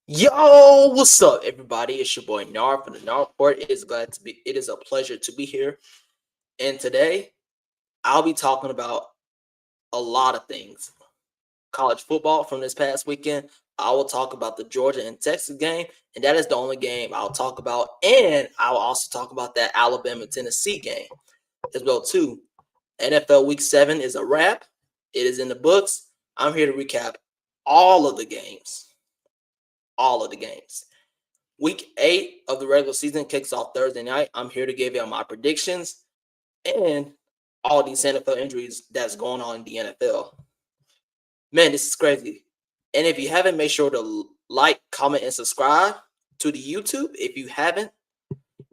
Yo, what's up, everybody? It's your boy Nar from the Nar Report. It is a pleasure to be here. And today, I'll be talking about a lot of things. College football from this past weekend. I will talk about the Georgia and Texas game, and that is the only game I'll talk about. And I'll also talk about that Alabama Tennessee game as well too. NFL Week 7 is a wrap. It is in the books. I'm here to recap all of the games. All of the games. Week 8 of the regular season kicks off Thursday night. I'm here to give you my predictions and all these NFL injuries that's going on in the NFL. Man, this is crazy. And if you haven't, make sure to like, comment, and subscribe to the YouTube if you haven't.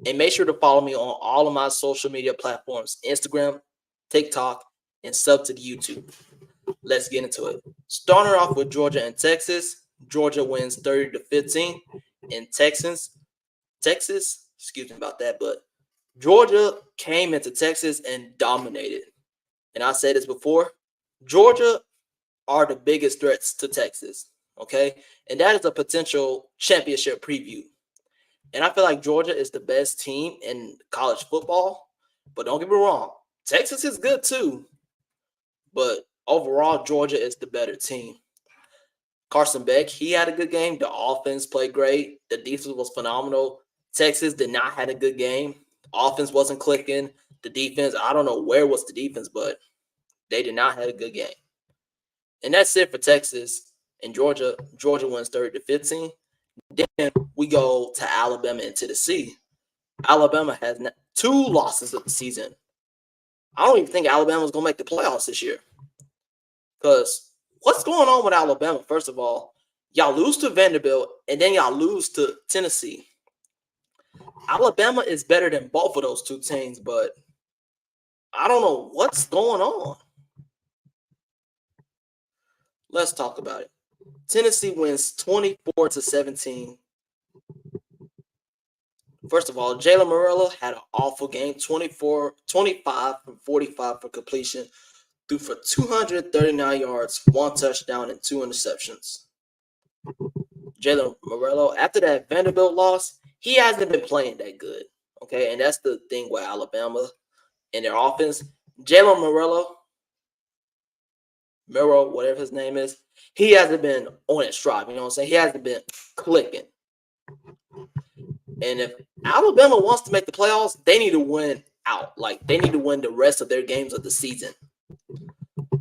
And make sure to follow me on all of my social media platforms, Instagram, TikTok, and sub to the YouTube. Let's get into it. Starting off with Georgia and Texas. Georgia wins 30-15. And Texas, excuse me about that, but Georgia came into Texas and dominated. And I said this before, Georgia are the biggest threats to Texas, okay? And that is a potential championship preview. And I feel like Georgia is the best team in college football, but don't get me wrong, Texas is good too. But overall, Georgia is the better team. Carson Beck, he had a good game. The offense played great. The defense was phenomenal. Texas did not have a good game. Offense wasn't clicking. The defense, I don't know where was the defense, but they did not have a good game. And that's it for Texas and Georgia. Georgia wins 30-15. Then we go to Alabama and Tennessee. Alabama has 2 losses of the season. I don't even think Alabama's going to make the playoffs this year. Because what's going on with Alabama? First of all, y'all lose to Vanderbilt, and then y'all lose to Tennessee. Alabama is better than both of those two teams, but I don't know what's going on. Let's talk about it. Tennessee wins 24-17. First of all, Jalen Morello had an awful game, 25 from 45 for completion, threw for 239 yards, 1 touchdown, and 2 interceptions. Jalen Morello, after that Vanderbilt loss, he hasn't been playing that good. Okay, and that's the thing with Alabama and their offense. Jalen Morello, whatever his name is, he hasn't been on his stride. You know what I'm saying? He hasn't been clicking. And if Alabama wants to make the playoffs, they need to win out. Like, they need to win the rest of their games of the season.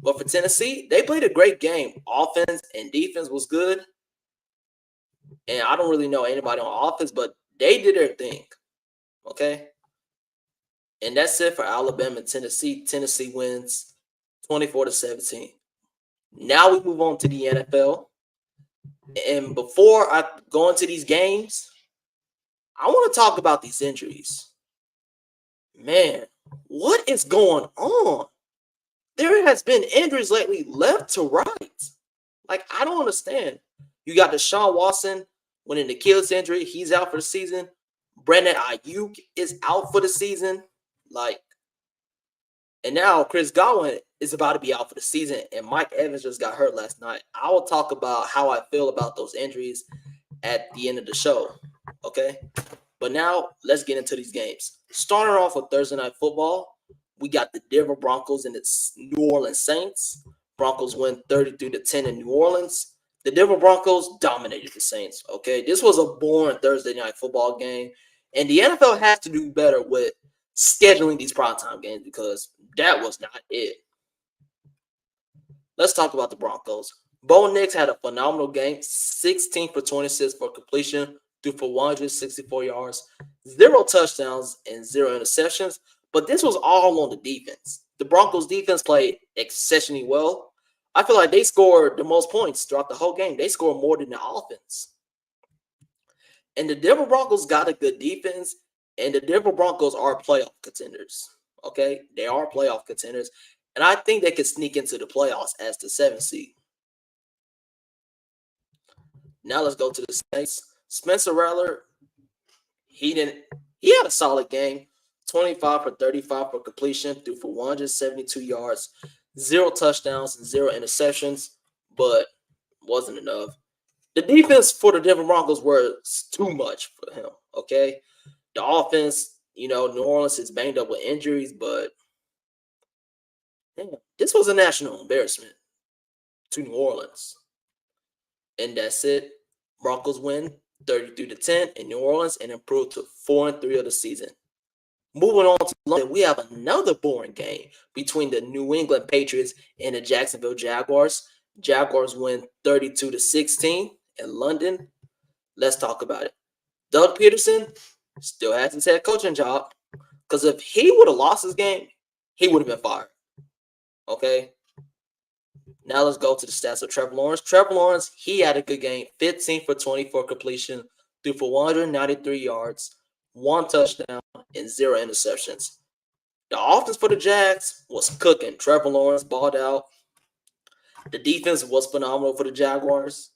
But for Tennessee, they played a great game. Offense and defense was good. And I don't really know anybody on offense, but they did their thing. Okay? And that's it for Alabama and Tennessee. Tennessee wins 24-17. Now we move on to the NFL. And before I go into these games, I want to talk about these injuries. Man, what is going on? There has been injuries lately left to right. Like, I don't understand. You got Deshaun Watson with an Achilles injury. He's out for the season. Brandon Ayuk is out for the season. Like, and now Chris Godwin is about to be out for the season, and Mike Evans just got hurt last night. I will talk about how I feel about those injuries at the end of the show, okay? But now let's get into these games. Starting off with Thursday Night Football, we got the Denver Broncos and the New Orleans Saints. Broncos win 33-10 in New Orleans. The Denver Broncos dominated the Saints, okay? This was a boring Thursday Night Football game, and the NFL has to do better with scheduling these primetime games because that was not it. Let's talk about the Broncos. Bo Nix had a phenomenal game, 16 for 26 for completion, threw for 164 yards, 0 touchdowns, and 0 interceptions. But this was all on the defense. The Broncos defense played exceptionally well. I feel like they scored the most points throughout the whole game. They scored more than the offense. And the Denver Broncos got a good defense, and the Denver Broncos are playoff contenders. Okay? They are playoff contenders. And I think they could sneak into the playoffs as the 7th seed. Now let's go to the Saints. Spencer Rattler, he had a solid game. 25 for 35 for completion, threw for 172 yards, 0 touchdowns, and 0 interceptions, but wasn't enough. The defense for the Denver Broncos was too much for him. Okay, the offense, New Orleans is banged up with injuries, but damn, this was a national embarrassment to New Orleans, and that's it. Broncos win 33-10 in New Orleans and improve to 4-3 of the season. Moving on to London, we have another boring game between the New England Patriots and the Jacksonville Jaguars. Jaguars win 32-16 in London. Let's talk about it. Doug Peterson still has his head coaching job because if he would have lost his game, he would have been fired. Okay. Now let's go to the stats of Trevor Lawrence. Trevor Lawrence, he had a good game, 15 for 24 completion, threw for 193 yards, 1 touchdown, and 0 interceptions. The offense for the Jags was cooking. Trevor Lawrence balled out. The defense was phenomenal for the Jaguars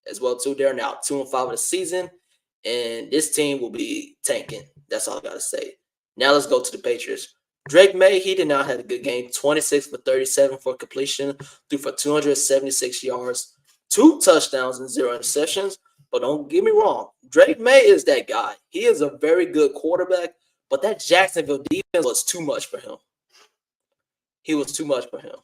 as well too. They're now 2-5 of the season, and this team will be tanking. That's all I gotta say. Now let's go to the Patriots. Drake May, he did not have a good game. 26 for 37 for completion, threw for 276 yards, 2 touchdowns, and 0 interceptions. But don't get me wrong, Drake May is that guy. He is a very good quarterback, but that Jacksonville defense was too much for him. He was too much for him.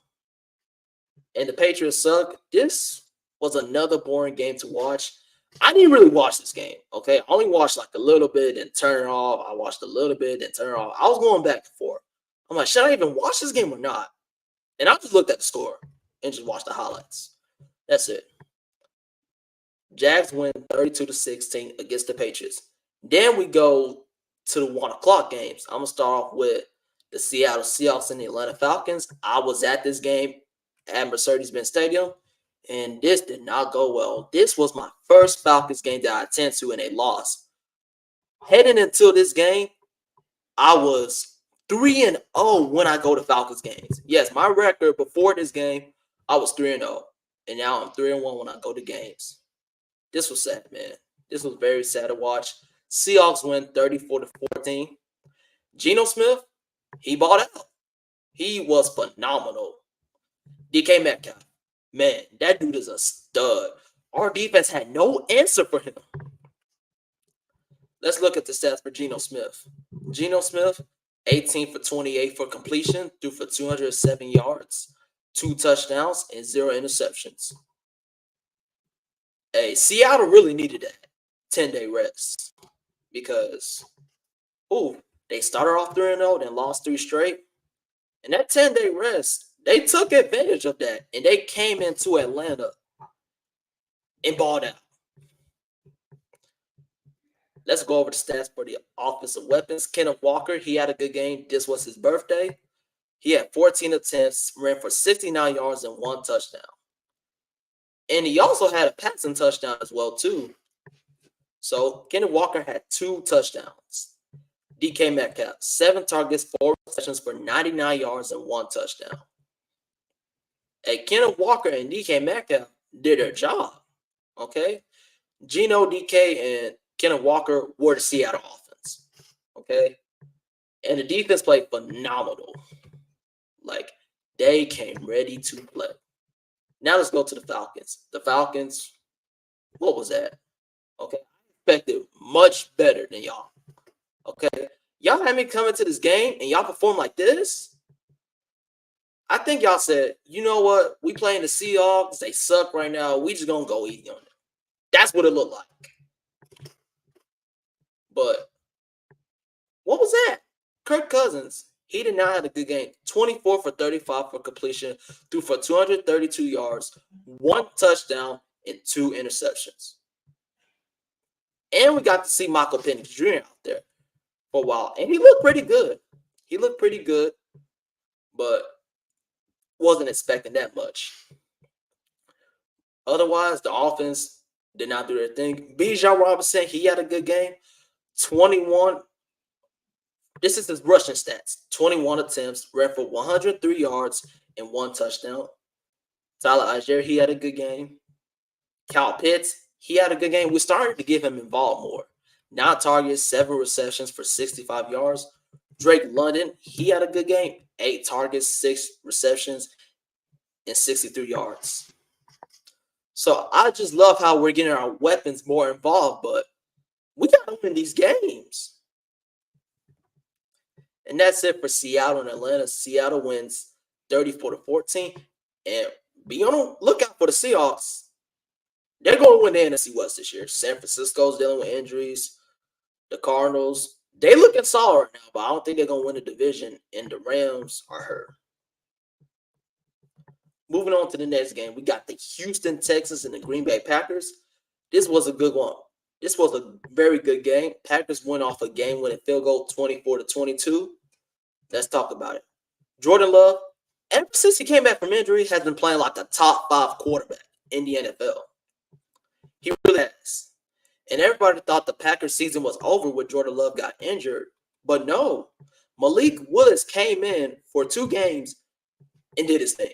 And the Patriots suck. This was another boring game to watch. I didn't really watch this game, okay? I only watched like a little bit and turn it off. I watched a little bit and turn it off. I was going back and forth. I'm like, should I even watch this game or not? And I just looked at the score and just watched the highlights. That's it. Jags win 32-16 against the Patriots. Then we go to the 1 o'clock games. I'm going to start off with the Seattle Seahawks and the Atlanta Falcons. I was at this game at Mercedes-Benz Stadium, and this did not go well. This was my first Falcons game that I attended to, and they lost. Heading into this game, I was 3-0 when I go to Falcons games. Yes, my record before this game, I was 3-0, and now I'm 3-1 when I go to games. This was sad, man. This was very sad to watch. Seahawks win 34-14. Geno Smith, he balled out. He was phenomenal. DK Metcalf, man, that dude is a stud. Our defense had no answer for him. Let's look at the stats for Geno Smith. Geno Smith, 18 for 28 for completion, threw for 207 yards, 2 touchdowns, and 0 interceptions. Hey, Seattle really needed that 10-day rest because, they started off 3-0, then lost 3 straight. And that 10-day rest, they took advantage of that, and they came into Atlanta and balled out. Let's go over the stats for the offensive weapons. Kenneth Walker, he had a good game. This was his birthday. He had 14 attempts, ran for 69 yards and 1 touchdown. And he also had a passing touchdown as well, too. So, Kenneth Walker had 2 touchdowns. DK Metcalf, 7 targets, 4 receptions for 99 yards and 1 touchdown. Hey, Kenneth Walker and DK Metcalf did their job, okay? Geno, DK, and Kenneth Walker were the Seattle offense, okay? And the defense played phenomenal. Like, they came ready to play. Now let's go to the Falcons. The Falcons, what was that? Okay, I expected much better than y'all. Okay, y'all had me come into this game and y'all perform like this. I think y'all said, you know what? We playing the Seahawks. They suck right now. We just gonna go easy on them. That's what it looked like. But what was that? Kirk Cousins, he did not have a good game. 24 for 35 for completion, threw for 232 yards, 1 touchdown, and 2 interceptions. And we got to see Michael Penix Jr. out there for a while. And he looked pretty good. But wasn't expecting that much. Otherwise, the offense did not do their thing. Bijan Robinson, he had a good game. 21. This is his rushing stats. 21 attempts, ran for 103 yards and 1 touchdown. Tyler Algier, he had a good game. Kyle Pitts, he had a good game. We started to get him involved more. 9 targets, 7 receptions for 65 yards. Drake London, he had a good game. 8 targets, 6 receptions, and 63 yards. So I just love how we're getting our weapons more involved, but we got to win these games. And that's it for Seattle and Atlanta. Seattle wins 34-14. And be on the lookout for the Seahawks. They're going to win the NFC West this year. San Francisco's dealing with injuries. The Cardinals, they looking solid right now, but I don't think they're going to win the division. And the Rams are hurt. Moving on to the next game, we got the Houston Texans and the Green Bay Packers. This was a good one. This was a very good game. Packers went off a game-winning field goal, 24-22. Let's talk about it. Jordan Love, ever since he came back from injury, has been playing like a top 5 quarterback in the NFL. He really has. And everybody thought the Packers season was over when Jordan Love got injured. But no, Malik Willis came in for 2 games and did his thing.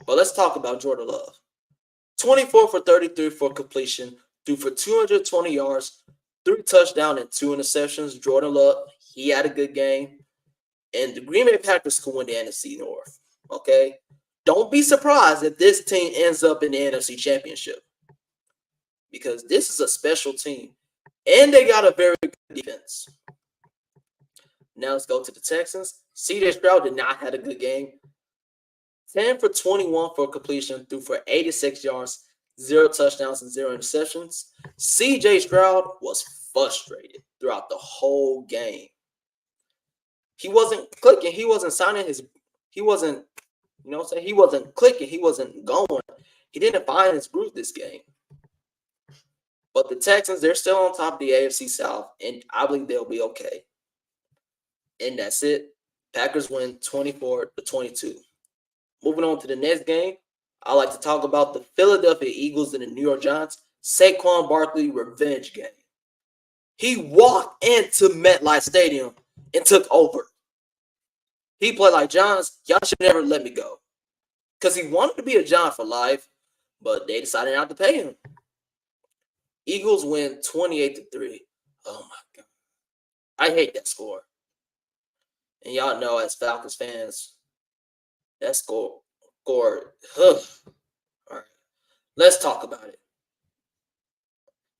But let's talk about Jordan Love. 24 for 33 for completion, threw for 220 yards, 3 touchdowns and 2 interceptions. Jordan Love, he had a good game. And the Green Bay Packers can win the NFC North. Okay? Don't be surprised if this team ends up in the NFC Championship. Because this is a special team. And they got a very good defense. Now let's go to the Texans. C.J. Stroud did not have a good game. 10 for 21 for completion, threw for 86 yards, 0 touchdowns, and 0 interceptions. C.J. Stroud was frustrated throughout the whole game. He wasn't clicking. He wasn't signing his – he wasn't – he wasn't clicking. He wasn't going. He didn't find his groove this game. But the Texans, they're still on top of the AFC South, and I believe they'll be okay. And that's it. Packers win 24-22. Moving on to the next game, I like to talk about the Philadelphia Eagles and the New York Giants. Saquon Barkley revenge game. He walked into MetLife Stadium and took over. He played like, Giants, y'all should never let me go. Because he wanted to be a Giant for life, but they decided not to pay him. Eagles win 28-3. Oh, my God. I hate that score. And y'all know, as Falcons fans, that score. All right. Let's talk about it.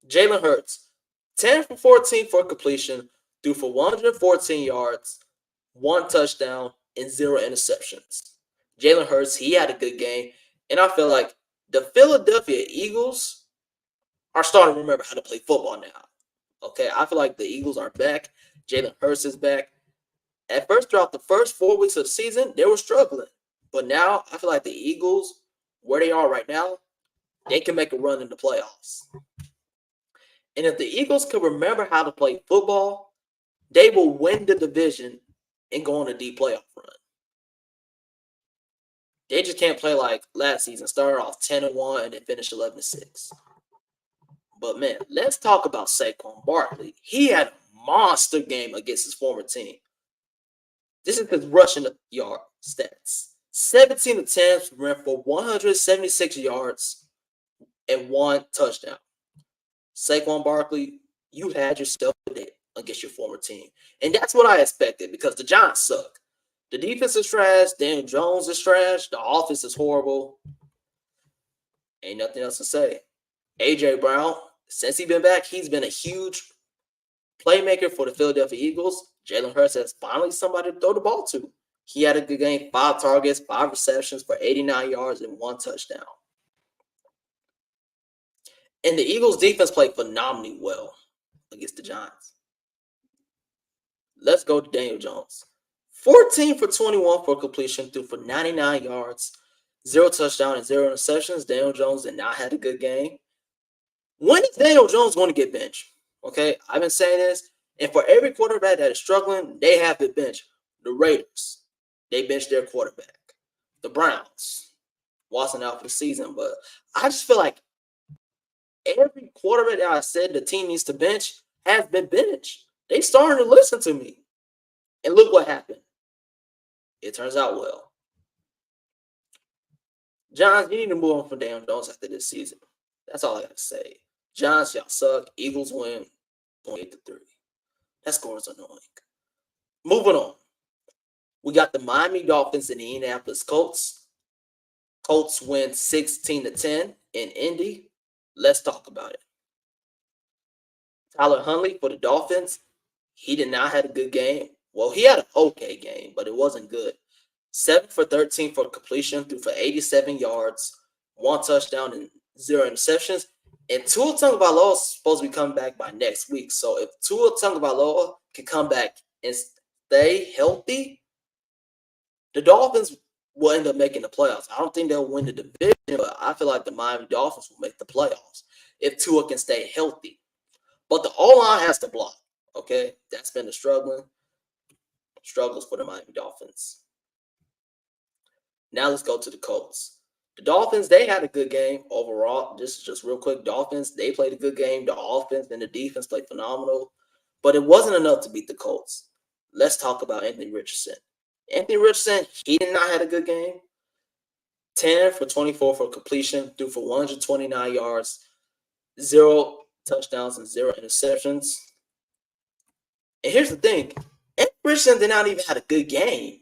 Jalen Hurts, 10 for 14 for completion, threw for 114 yards, 1 touchdown, and 0 interceptions. Jalen Hurts, he had a good game. And I feel like the Philadelphia Eagles are starting to remember how to play football now. Okay, I feel like the Eagles are back. Jalen Hurts is back. At first, throughout the first 4 weeks of the season, they were struggling. But now, I feel like the Eagles, where they are right now, they can make a run in the playoffs. And if the Eagles can remember how to play football, they will win the division and go on a deep playoff run. They just can't play like last season, started off 10-1 and then finished 11-6. But man, let's talk about Saquon Barkley. He had a monster game against his former team. This is his rushing yard stats. 17 attempts, ran for 176 yards and 1 touchdown. Saquon Barkley, you had yourself a day against your former team. And that's what I expected because the Giants suck. The defense is trash. Daniel Jones is trash. The offense is horrible. Ain't nothing else to say. A.J. Brown, since he's been back, he's been a huge playmaker for the Philadelphia Eagles. Jalen Hurts has finally somebody to throw the ball to. He had a good game, 5 targets, 5 receptions for 89 yards and 1 touchdown. And the Eagles' defense played phenomenally well against the Giants. Let's go to Daniel Jones. 14 for 21 for completion, threw for 99 yards, 0 touchdown and 0 interceptions. Daniel Jones did not have a good game. When is Daniel Jones going to get benched? Okay, I've been saying this. And for every quarterback that is struggling, they have to bench. The Raiders, they benched their quarterback. The Browns, Watson out for the season. But I just feel like every quarterback that I said the team needs to bench has been benched. They starting to listen to me. And look what happened. It turns out well. Giants, you need to move on from Daniel Jones after this season. That's all I got to say. Giants, y'all suck. Eagles win 28-3. That score is annoying. Moving on. We got the Miami Dolphins and the Indianapolis Colts. Colts win 16-10 in Indy. Let's talk about it. Tyler Huntley for the Dolphins, he did not have a good game. Well, he had an okay game, but it wasn't good. 7 for 13 for completion, threw for 87 yards, 1 touchdown, and 0 interceptions. And Tua Tagovailoa is supposed to be coming back by next week. So if Tua Tagovailoa can come back and stay healthy, the Dolphins will end up making the playoffs. I don't think they'll win the division, but I feel like the Miami Dolphins will make the playoffs if Tua can stay healthy. But the O-line has to block, okay? That's been the struggles for the Miami Dolphins. Now let's go to the Colts. The Dolphins, they had a good game overall. This is just real quick. Dolphins, they played a good game. The offense and the defense played phenomenal. But it wasn't enough to beat the Colts. Let's talk about Anthony Richardson. Anthony Richardson, he did not have a good game. 10 for 24 for completion, threw for 129 yards, 0 touchdowns, and 0 interceptions. And here's the thing. Anthony Richardson did not even have a good game.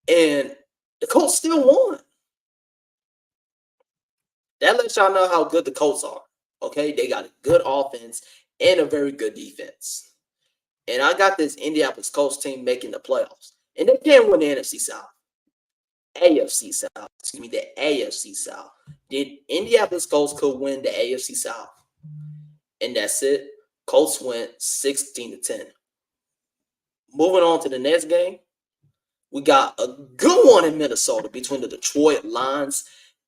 And the Colts still won. That lets y'all know how good the Colts are. Okay? They got a good offense and a very good defense. And I got this Indianapolis Colts team making the playoffs. And they can't win the NFC South. AFC South. Excuse me, the AFC South. The Indianapolis Colts could win the AFC South. And that's it. Colts went 16-10. Moving on to the next game. We got a good one in Minnesota between the Detroit Lions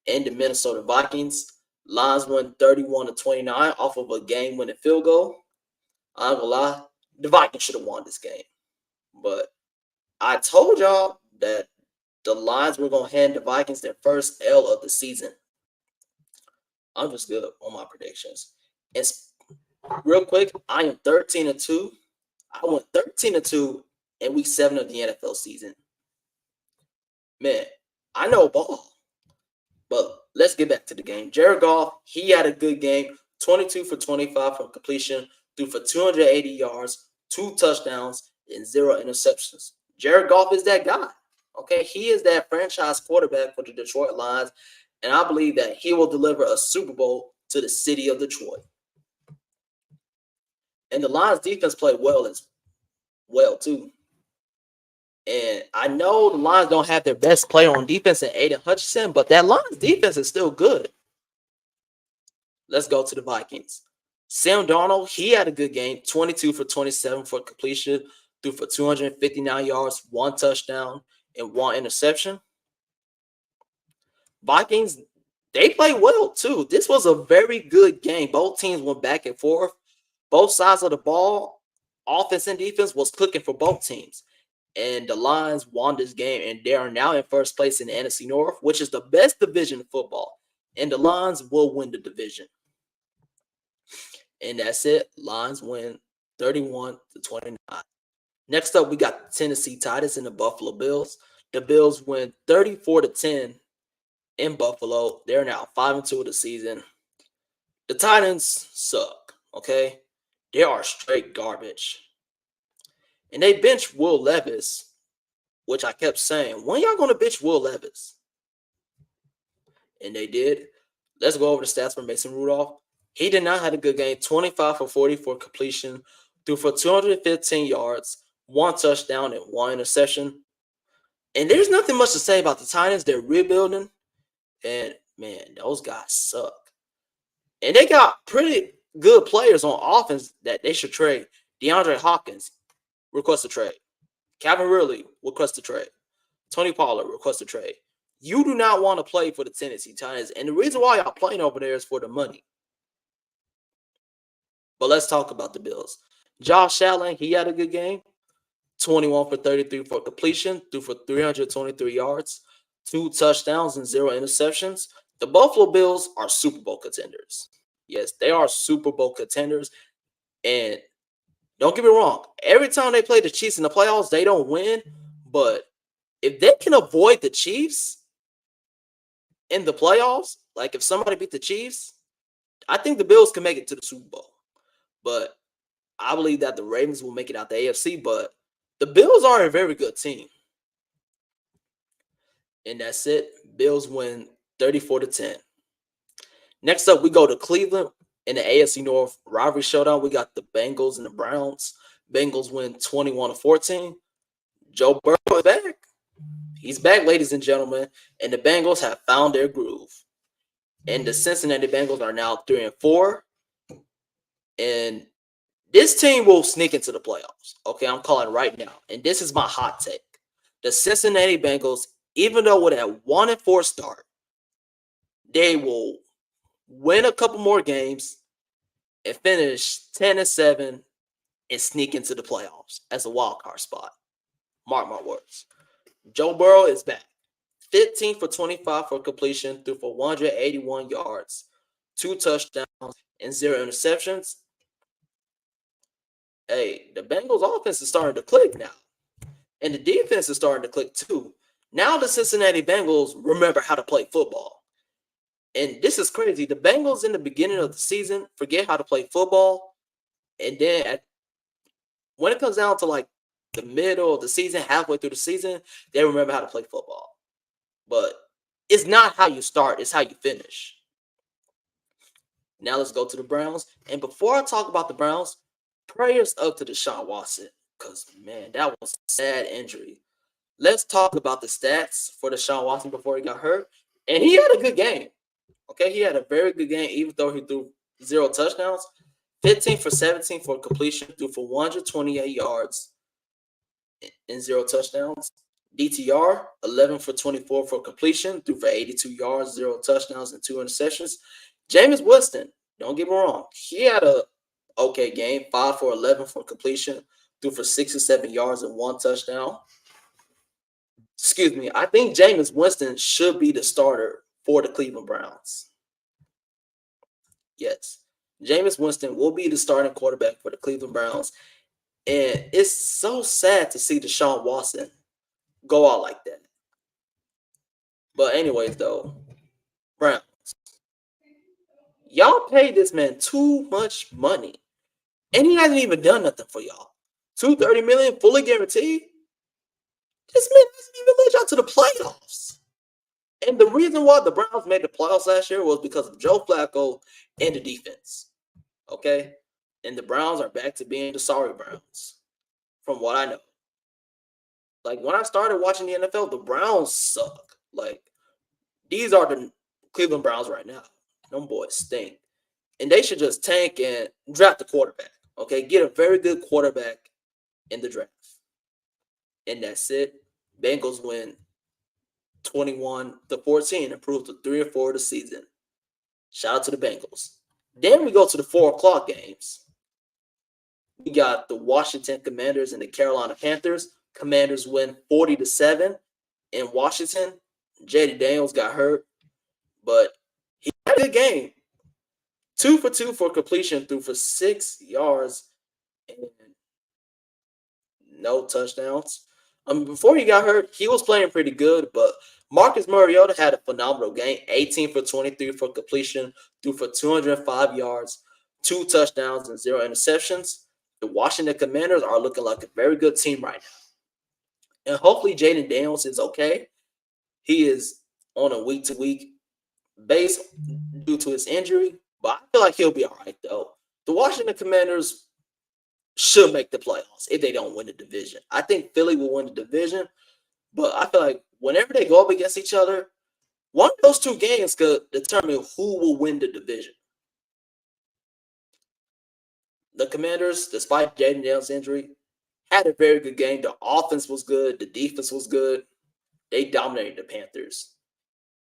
and the Minnesota Vikings. Lions won 31-29 off of a game-winning field goal. I'm gonna lie, the Vikings should have won this game. But I told y'all that the Lions were going to hand the Vikings their first L of the season. I'm just good on my predictions. And real quick, I am 13-2. I went 13-2 in week 7 of the NFL season. Man, I know ball. But let's get back to the game. Jared Goff, he had a good game. 22 for 25 for completion, threw for 280 yards, 2 touchdowns, and 0 interceptions. Jared Goff is that guy. Okay, he is that franchise quarterback for the Detroit Lions, and I believe that he will deliver a Super Bowl to the city of Detroit. And the Lions defense played well as well, too. And I know the Lions don't have their best player on defense in Aiden Hutchinson, but that Lions defense is still good. Let's go to the Vikings. Sam Darnold, he had a good game. 22 for 27 for completion, threw for 259 yards, 1 touchdown, and 1 interception. Vikings, they played well, too. This was a very good game. Both teams went back and forth. Both sides of the ball, offense and defense, was clicking for both teams. And the Lions won this game, and they are now in first place in the NFC North, which is the best division in football. And the Lions will win the division. And that's it. Lions win 31-29. Next up, we got the Tennessee Titans and the Buffalo Bills. The Bills win 34-10 in Buffalo. They're now 5-2 of the season. The Titans suck, okay? They are straight garbage. And they benched Will Levis, which I kept saying, when y'all going to bench Will Levis? And they did. Let's go over the stats for Mason Rudolph. He did not have a good game. 25 for 40 for completion, threw for 215 yards, 1 touchdown, and 1 interception. And there's nothing much to say about the Titans. They're rebuilding. And, man, those guys suck. And they got pretty good players on offense that they should trade. DeAndre Hopkins, request a trade. Calvin Ridley, request a trade. Tony Pollard, request a trade. You do not want to play for the Tennessee Titans. And the reason why y'all playing over there is for the money. But let's talk about the Bills. Josh Allen, he had a good game. 21 for 33 for completion, threw for 323 yards, 2 touchdowns, and 0 interceptions. The Buffalo Bills are Super Bowl contenders. Yes, they are Super Bowl contenders. And don't get me wrong, every time they play the Chiefs in the playoffs, they don't win. But if they can avoid the Chiefs in the playoffs, like if somebody beat the Chiefs, I think the Bills can make it to the Super Bowl. But I believe that the Ravens will make it out the AFC, but the Bills are a very good team. And that's it. Bills win 34-10. Next up, we go to Cleveland in the AFC North rivalry showdown. We got the Bengals and the Browns. Bengals win 21-14. Joe Burrow is back. He's back, ladies and gentlemen, and the Bengals have found their groove. And the Cincinnati Bengals are now 3-4. And this team will sneak into the playoffs. Okay, I'm calling it right now. And this is my hot take. The Cincinnati Bengals, even though with that 1-4 start, they will win a couple more games and finish 10-7 and sneak into the playoffs as a wild card spot. Mark my words. Joe Burrow is back. 15 for 25 for completion, threw for 181 yards, 2 touchdowns, and 0 interceptions. Hey, the Bengals offense is starting to click now. And the defense is starting to click too. Now the Cincinnati Bengals remember how to play football. And this is crazy. The Bengals in the beginning of the season forget how to play football. And then when it comes down to like the middle of the season, halfway through the season, they remember how to play football. But it's not how you start, it's how you finish. Now let's go to the Browns. And before I talk about the Browns, prayers up to Deshaun Watson. Because, man, that was a sad injury. Let's talk about the stats for Deshaun Watson before he got hurt. And he had a good game. Okay, he had a very good game, even though he threw 0 touchdowns. 15 for 17 for completion, threw for 128 yards and 0 touchdowns. DTR, 11 for 24 for completion, threw for 82 yards, 0 touchdowns, and 2 interceptions. Jameis Winston, don't get me wrong, he had a okay game, 5 for 11 for completion, threw for 67 yards and 1 touchdown. Excuse me, I think Jameis Winston should be the starter for the Cleveland Browns. Yes, Jameis Winston will be the starting quarterback for the Cleveland Browns. And it's so sad to see Deshaun Watson go out like that. But anyways, though, Browns, y'all paid this man too much money. And he hasn't even done nothing for y'all. $230 million fully guaranteed. This man hasn't even led y'all to the playoffs. And the reason why the Browns made the playoffs last year was because of Joe Flacco and the defense. Okay? And the Browns are back to being the sorry Browns, from what I know. Like, when I started watching the NFL, the Browns suck. Like, these are the Cleveland Browns right now. Them boys stink. And they should just tank and draft a quarterback. Okay? Get a very good quarterback in the draft. And that's it. Bengals win 21-14, improved to 3-4 of the season. Shout out to the Bengals. Then we go to the 4 o'clock games. We got the Washington Commanders and the Carolina Panthers. Commanders win 40-7 in Washington. J.D. Daniels got hurt, but he had a good game. 2 for 2 for completion, threw for 6 yards and no touchdowns. Before he got hurt, he was playing pretty good, but Marcus Mariota had a phenomenal game. 18 for 23 for completion, threw for 205 yards, 2 touchdowns, and 0 interceptions. The Washington Commanders are looking like a very good team right now. And hopefully Jaden Daniels is okay. He is on a week-to-week base due to his injury, but I feel like he'll be all right, though. The Washington Commanders should make the playoffs if they don't win the division. I think Philly will win the division, but I feel like whenever they go up against each other, one of those 2 games could determine who will win the division. The Commanders, despite Jaden Daniels' injury, had a very good game. The offense was good. The defense was good. They dominated the Panthers.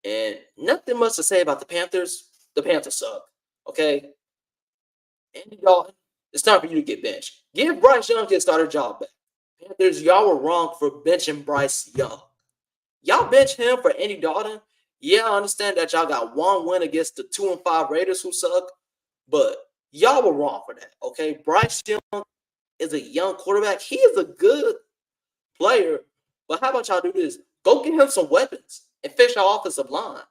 And nothing much to say about the Panthers. The Panthers suck. Okay? Andy Dalton, it's time for you to get benched. Give Bryce Young his starter job back. Panthers, y'all were wrong for benching Bryce Young. Y'all bench him for Andy Dalton. Yeah, I understand that y'all got 1 win against the 2-5 Raiders who suck, but y'all were wrong for that, okay? Bryce Young is a young quarterback. He is a good player, but how about y'all do this? Go get him some weapons and fix your offensive line.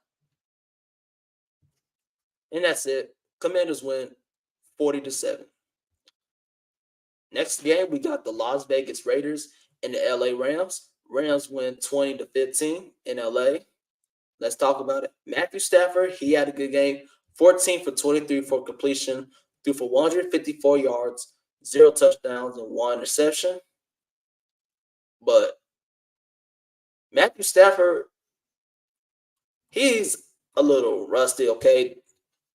And that's it. Commanders win 40-7. Next game, we got the Las Vegas Raiders and the LA Rams. Rams win 20-15 in LA. Let's talk about it. Matthew Stafford, he had a good game. 14 for 23 for completion, threw for 154 yards, 0 touchdowns, and 1 interception. But Matthew Stafford, he's a little rusty, okay?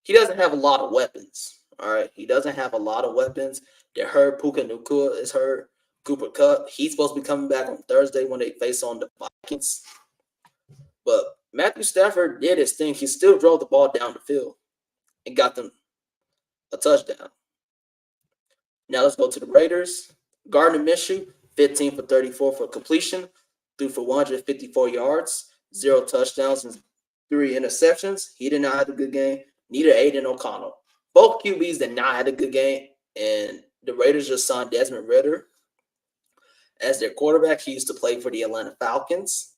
He doesn't have a lot of weapons. All right. He doesn't have a lot of weapons. They're hurt. Puka Nacua is hurt. Cooper Kupp, he's supposed to be coming back on Thursday when they face on the Vikings. But Matthew Stafford did his thing. He still drove the ball down the field and got them a touchdown. Now let's go to the Raiders. Gardner Minshew, 15 for 34 for completion, threw for 154 yards, 0 touchdowns, and 3 interceptions. He did not have a good game. Neither Aiden O'Connell. Both QBs did not have a good game, and the Raiders just signed Desmond Ridder as their quarterback. He used to play for the Atlanta Falcons,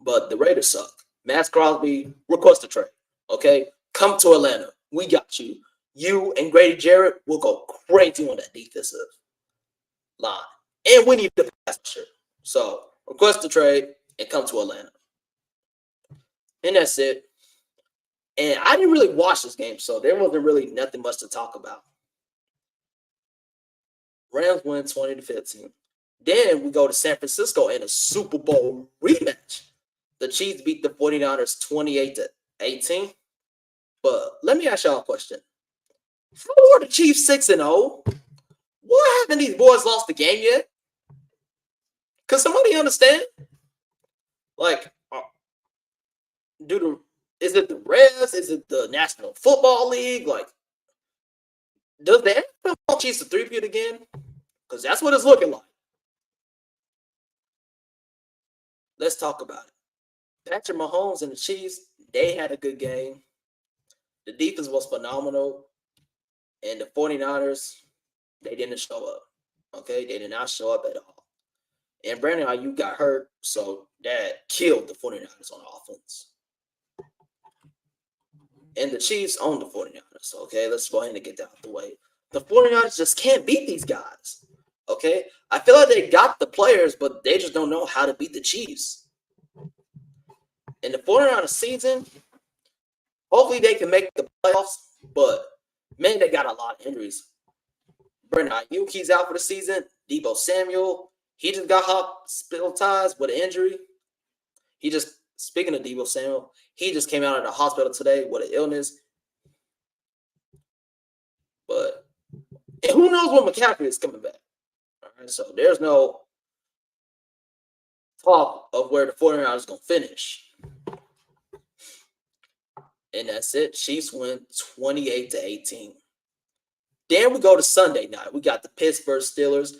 but the Raiders suck. Max Crosby, request a trade. Okay, come to Atlanta. We got you. You and Grady Jarrett will go crazy on that defensive line, and we need the pass rusher. So request a trade and come to Atlanta, and that's it. And I didn't really watch this game, so there wasn't really nothing much to talk about. Rams win 20-15. Then we go to San Francisco in a Super Bowl rematch. The Chiefs beat the 49ers 28-18. But let me ask y'all a question. How are the Chiefs 6-0? Why haven't these boys lost the game yet? Could somebody understand? Like, is it the refs? Is it the National Football League? Like, does the NFL want Chiefs to three-peat again? Because that's what it's looking like. Let's talk about it. Patrick Mahomes and the Chiefs, they had a good game. The defense was phenomenal. And the 49ers, they didn't show up. Okay? They did not show up at all. And Brandon Ayuk got hurt, so that killed the 49ers on offense. And the Chiefs own the 49ers. Okay, let's go ahead and get that out the way. The 49ers just can't beat these guys. Okay, I feel like they got the players, but they just don't know how to beat the Chiefs. In the 49ers season, hopefully they can make the playoffs, but man, they got a lot of injuries. Brandon Ayuk, he's out for the season. Deebo Samuel, he just got hospitalized with an injury. Speaking of Deebo Samuel, he just came out of the hospital today with an illness. But who knows when McCaffrey is coming back? All right, so there's no talk of where the 49ers is going to finish. And that's it. Chiefs win 28-18. Then we go to Sunday night. We got the Pittsburgh Steelers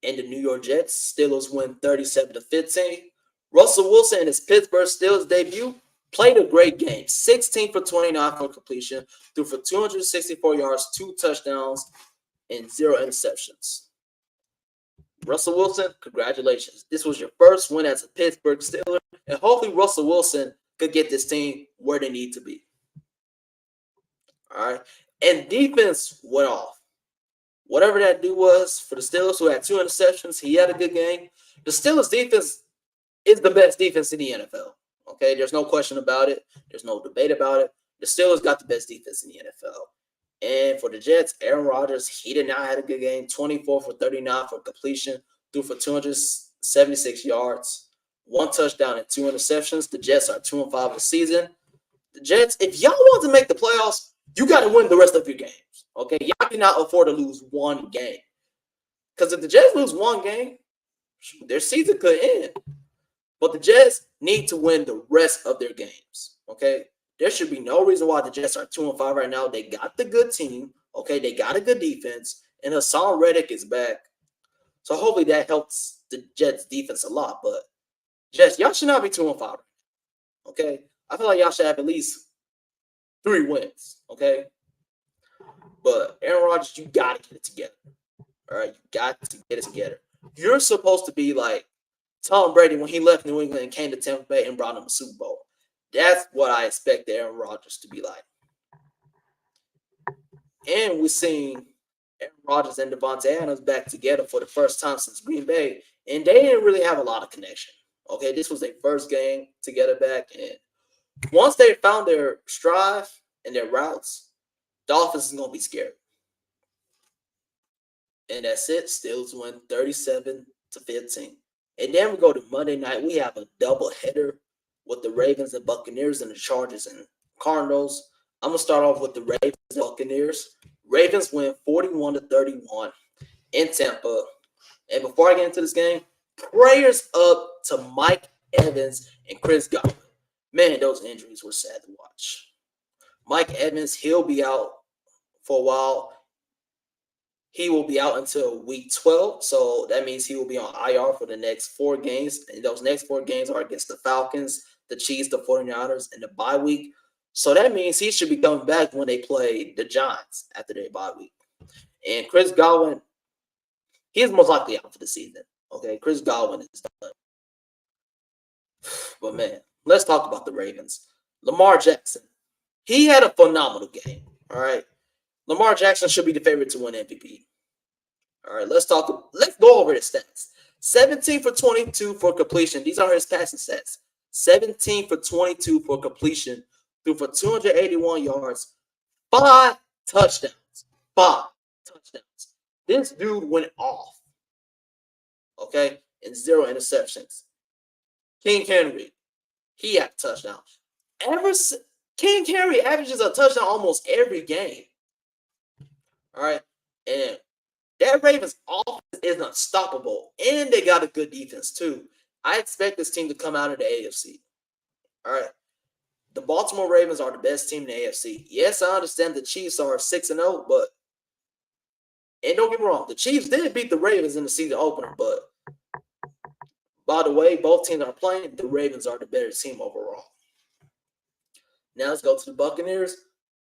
and the New York Jets. Steelers win 37-15. Russell Wilson in his Pittsburgh Steelers debut played a great game. 16 for 29 for completion, threw for 264 yards, 2 touchdowns, and 0 interceptions. Russell Wilson, congratulations. This was your first win as a Pittsburgh Steeler, and hopefully Russell Wilson could get this team where they need to be. All right. And defense went off. Whatever that dude was for the Steelers, who had 2 interceptions, he had a good game. The Steelers defense is the best defense in the NFL. Okay, there's no question about it. There's no debate about it. The Steelers got the best defense in the NFL. And for the Jets, Aaron Rodgers, he did not have a good game. 24 for 39 for completion, threw for 276 yards, 1 touchdown and 2 interceptions. The Jets are 2-5 this season. The Jets, if y'all want to make the playoffs, you got to win the rest of your games. Okay, y'all cannot afford to lose one game. Because if the Jets lose one game, their season could end. But the Jets need to win the rest of their games, okay? There should be no reason why the Jets are 2-5 right now. They got the good team, okay? They got a good defense, and Hassan Reddick is back. So hopefully that helps the Jets defense a lot. But Jets, y'all should not be 2-5, okay? I feel like y'all should have at least 3 wins, okay? But Aaron Rodgers, you got to get it together, all right? You got to get it together. You're supposed to be like Tom Brady when he left New England and came to Tampa Bay and brought him a Super Bowl. That's what I expect Aaron Rodgers to be like. And we're seeing Aaron Rodgers and Devontae Adams back together for the first time since Green Bay, and they didn't really have a lot of connection. Okay, this was their first game together back, and once they found their stride and their routes, Dolphins is gonna be scared. And that's it. Steelers win 37-15. And then we go to Monday night. We have a double header with the Ravens and Buccaneers and the Chargers and Cardinals. I'm gonna start off with the Ravens and Buccaneers. Ravens win 41-31 in Tampa. And before I get into this game, prayers up to Mike Evans and Chris Godwin. Man, those injuries were sad to watch. Mike Evans, he'll be out for a while. He will be out until week 12, so that means he will be on IR for the next 4 games. And those next 4 games are against the Falcons, the Chiefs, the 49ers, and the bye week. So that means he should be coming back when they play the Giants after their bye week. And Chris Godwin, he's most likely out for the season. Okay, Chris Godwin is done. But man, let's talk about the Ravens. Lamar Jackson, he had a phenomenal game. All right, Lamar Jackson should be the favorite to win MVP. All right, let's go over his stats. 17 for 22 for completion. These are his passing stats. 17 for 22 for completion, threw for 281 yards, 5 touchdowns. 5 touchdowns. This dude went off. Okay, and 0 interceptions. King Henry, he had a touchdown. King Henry averages a touchdown almost every game. All right, and that Ravens offense is unstoppable, and they got a good defense too. I expect this team to come out of the AFC. All right, the Baltimore Ravens are the best team in the AFC. Yes, I understand the Chiefs are 6-0, but and don't get me wrong, the Chiefs did beat the Ravens in the season opener, but by the way both teams are playing, the Ravens are the better team overall. Now let's go to the Buccaneers.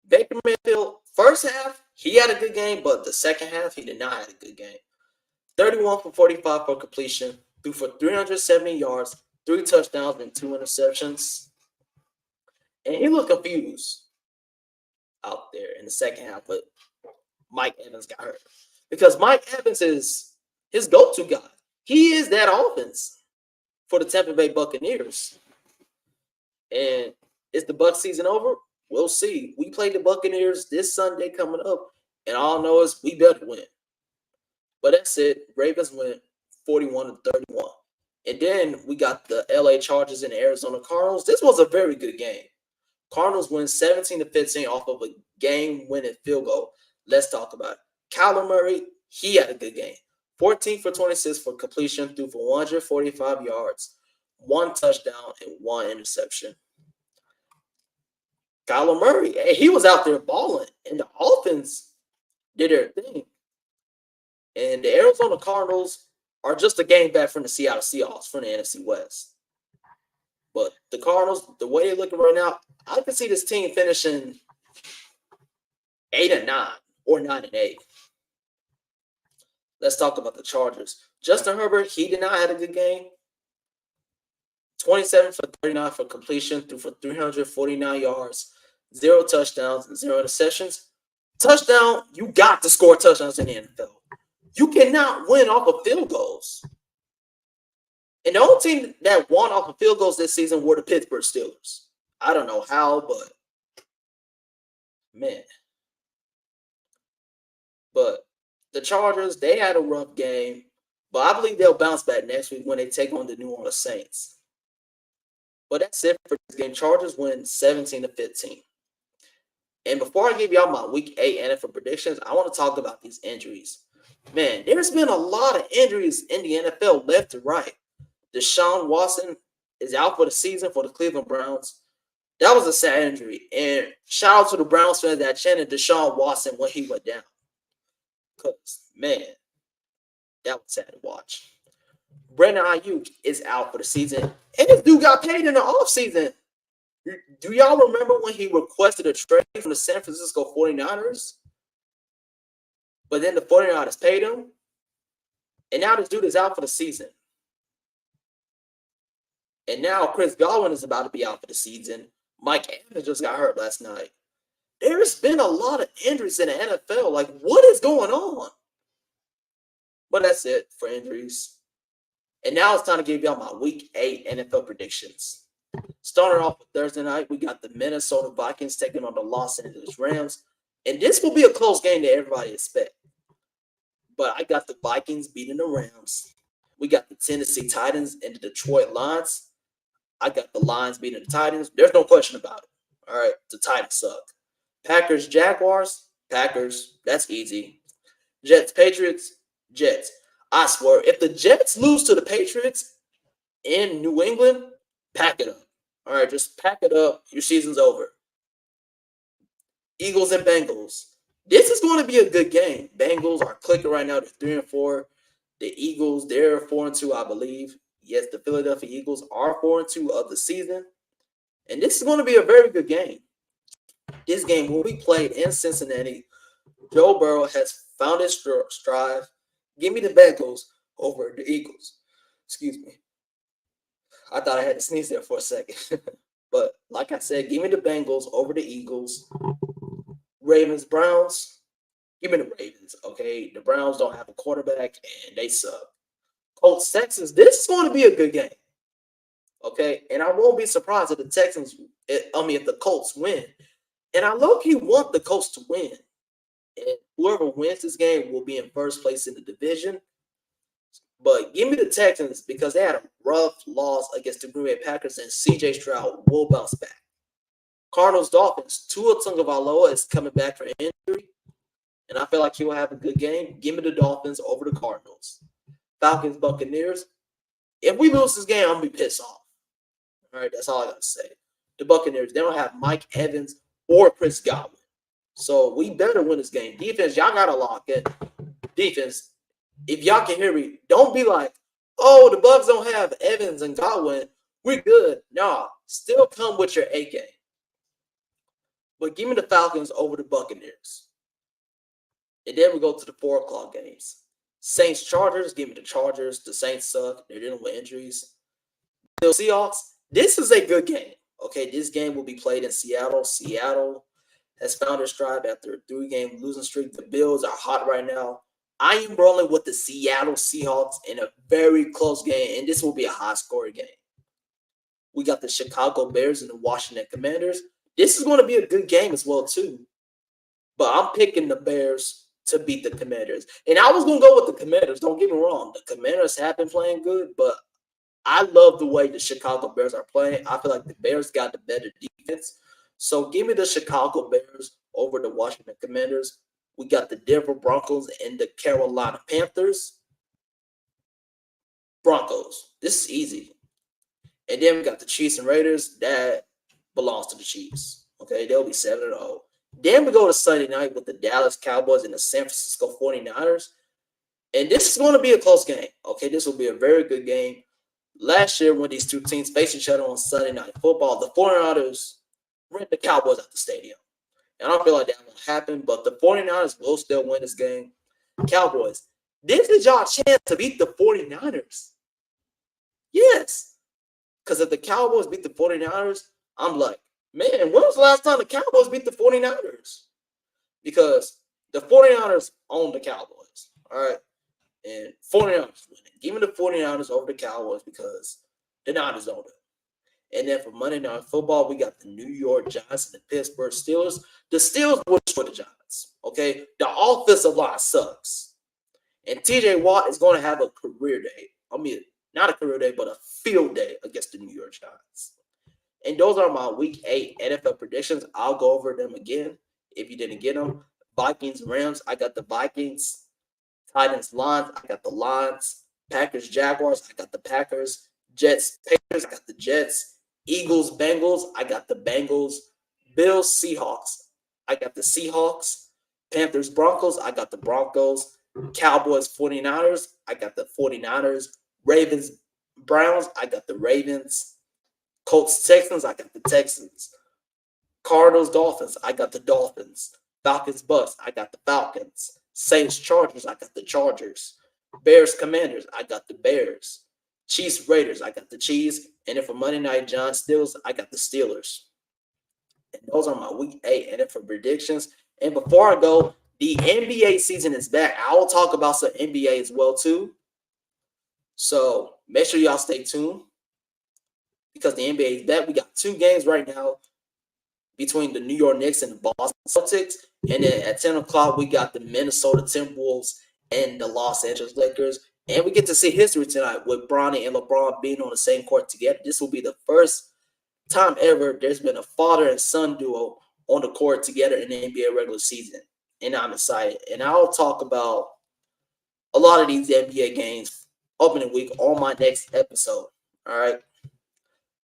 Baker Mayfield, first half, he had a good game, but the second half, he did not have a good game. 31 for 45 for completion, threw for 370 yards, 3 touchdowns, and 2 interceptions. And he looked confused out there in the second half, but Mike Evans got hurt. Because Mike Evans is his go-to guy. He is that offense for the Tampa Bay Buccaneers. And is the Bucs season over? We'll see. We play the Buccaneers this Sunday coming up, and all I know is we better win. But that's it. Ravens went 41-31. And then we got the LA Chargers and the Arizona Cardinals. This was a very good game. Cardinals win 17-15 off of a game-winning field goal. Let's talk about it. Kyler Murray, he had a good game. 14 for 26 for completion, threw for 145 yards, 1 touchdown, and 1 interception. Kyler Murray, he was out there balling, and the offense did their thing. And the Arizona Cardinals are just a game back from the Seattle Seahawks from the NFC West. But the Cardinals, the way they're looking right now, I can see this team finishing 8-9 or 9-8. Let's talk about the Chargers. Justin Herbert, he did not have a good game. 27 for 39 for completion, threw for 349 yards, 0 touchdowns, and 0 interceptions. Touchdown, you got to score touchdowns in the NFL. You cannot win off of field goals. And the only team that won off of field goals this season were the Pittsburgh Steelers. I don't know how, but man. But the Chargers, they had a rough game, but I believe they'll bounce back next week when they take on the New Orleans Saints. But that's it for this game. Chargers win 17-15. And before I give y'all my Week 8 NFL predictions, I want to talk about these injuries. Man, there's been a lot of injuries in the NFL left to right. Deshaun Watson is out for the season for the Cleveland Browns. That was a sad injury. And shout out to the Browns fans that chanted Deshaun Watson when he went down. Because, man, that was sad to watch. Brandon Ayuk is out for the season. And this dude got paid in the offseason. Do y'all remember when he requested a trade from the San Francisco 49ers? But then the 49ers paid him. And now this dude is out for the season. And now Chris Godwin is about to be out for the season. Mike Evans just got hurt last night. There's been a lot of injuries in the NFL. Like, what is going on? But that's it for injuries. And now it's time to give y'all my Week 8 NFL predictions. Starting off with Thursday night, we got the Minnesota Vikings taking on the Los Angeles Rams. And this will be a close game that everybody expects. But I got the Vikings beating the Rams. We got the Tennessee Titans and the Detroit Lions. I got the Lions beating the Titans. There's no question about it. All right, the Titans suck. Packers Jaguars. Packers, that's easy. Jets Patriots. Jets. I swear, if the Jets lose to the Patriots in New England, pack it up. All right, just pack it up. Your season's over. Eagles and Bengals. This is going to be a good game. Bengals are clicking right now. They're 3-4. The Eagles, they're 4-2, I believe. Yes, the Philadelphia Eagles are 4-2 of the season. And this is going to be a very good game. This game will be played in Cincinnati. Joe Burrow has found his stride. Give me the Bengals over the Eagles. Excuse me. I thought I had to sneeze there for a second. But like I said, give me the Bengals over the Eagles. Ravens, Browns. Give me the Ravens, okay? The Browns don't have a quarterback, and they suck. Colts, Texans. This is going to be a good game, okay? And I won't be surprised if the Colts win. And I low-key want the Colts to win. And whoever wins this game will be in first place in the division. But give me the Texans because they had a rough loss against the Green Bay Packers, and C.J. Stroud will bounce back. Cardinals, Dolphins. Tua Tagovailoa is coming back from injury, and I feel like he will have a good game. Give me the Dolphins over the Cardinals. Falcons, Buccaneers. If we lose this game, I'm going to be pissed off. All right, that's all I got to say. The Buccaneers, they don't have Mike Evans or Chris Godwin. So we better win this game. Defense, y'all got to lock in. Defense, if y'all can hear me, don't be like, oh, the Bucs don't have Evans and Godwin. We're good. Nah, still come with your A game. But give me the Falcons over the Buccaneers. And then we go to the 4 o'clock games. Saints, Chargers, give me the Chargers. The Saints suck. They're dealing with injuries. The Seahawks, this is a good game. Okay, this game will be played in Seattle. Seattle has found their stride after a 3-game losing streak. The Bills are hot right now. I am rolling with the Seattle Seahawks in a very close game, and this will be a high-scoring game. We got the Chicago Bears and the Washington Commanders. This is going to be a good game as well, too. But I'm picking the Bears to beat the Commanders. And I was going to go with the Commanders. Don't get me wrong. The Commanders have been playing good, but I love the way the Chicago Bears are playing. I feel like the Bears got the better defense. So give me the Chicago Bears over the Washington Commanders. We got the Denver Broncos and the Carolina Panthers. Broncos. This is easy. And then we got the Chiefs and Raiders. That belongs to the Chiefs. Okay, they'll be 7-0. Then we go to Sunday night with the Dallas Cowboys and the San Francisco 49ers. And this is going to be a close game. Okay, this will be a very good game. Last year, when these two teams faced each other on Sunday Night Football, the 49ers ran the Cowboys at the stadium. And I don't feel like that won't happen, but the 49ers will still win this game. Cowboys, this is y'all chance to beat the 49ers. Yes. Because if the Cowboys beat the 49ers, I'm like, man, when was the last time the Cowboys beat the 49ers? Because the 49ers own the Cowboys. All right. And 49ers winning. Give me the 49ers over the Cowboys because the Niners own them. And then for Monday Night Football, we got the New York Giants and the Pittsburgh Steelers. The Steelers will destroy the Giants. Okay? The offensive line sucks. And TJ Watt is going to have a career day. I mean, not a career day, but a field day against the New York Giants. And those are my Week 8 NFL predictions. I'll go over them again if you didn't get them. Vikings, Rams, I got the Vikings. Titans, Lions, I got the Lions. Packers, Jaguars, I got the Packers. Jets, Patriots, I got the Jets. Eagles, Bengals, I got the Bengals. Bills, Seahawks, I got the Seahawks. Panthers, Broncos, I got the Broncos. Cowboys, 49ers, I got the 49ers. Ravens, Browns, I got the Ravens. Colts, Texans, I got the Texans. Cardinals, Dolphins, I got the Dolphins. Falcons, Bucks, I got the Falcons. Saints, Chargers, I got the Chargers. Bears, Commanders, I got the Bears. Chiefs, Raiders, I got the Chiefs. And then for Monday Night John Steelers, I got the Steelers. And those are my Week 8 NFL predictions. And before I go, the NBA season is back. I will talk about some NBA as well, too. So Make sure y'all stay tuned because the NBA is back. We got 2 games right now between the New York Knicks and the Boston Celtics. And then at 10 o'clock, we got the Minnesota Timberwolves and the Los Angeles Lakers. And we get to see history tonight with Bronny and LeBron being on the same court together. This will be the first time ever there's been a father and son duo on the court together in the NBA regular season. And I'm excited. And I'll talk about a lot of these NBA games opening week on my next episode. All right.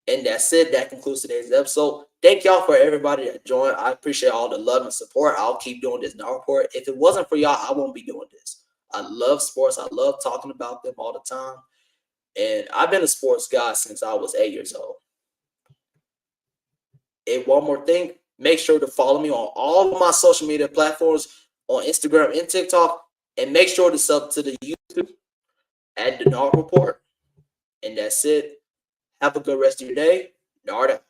And that's it. That concludes today's episode. Thank y'all for everybody that joined. I appreciate all the love and support. I'll keep doing this now report. If it wasn't for y'all, I won't be doing this. I love sports. I love talking about them all the time. And I've been a sports guy since I was 8 years old. And one more thing, make sure to follow me on all of my social media platforms on Instagram and TikTok. And make sure to sub to the YouTube at the Nard Report. And that's it. Have a good rest of your day. Nard out.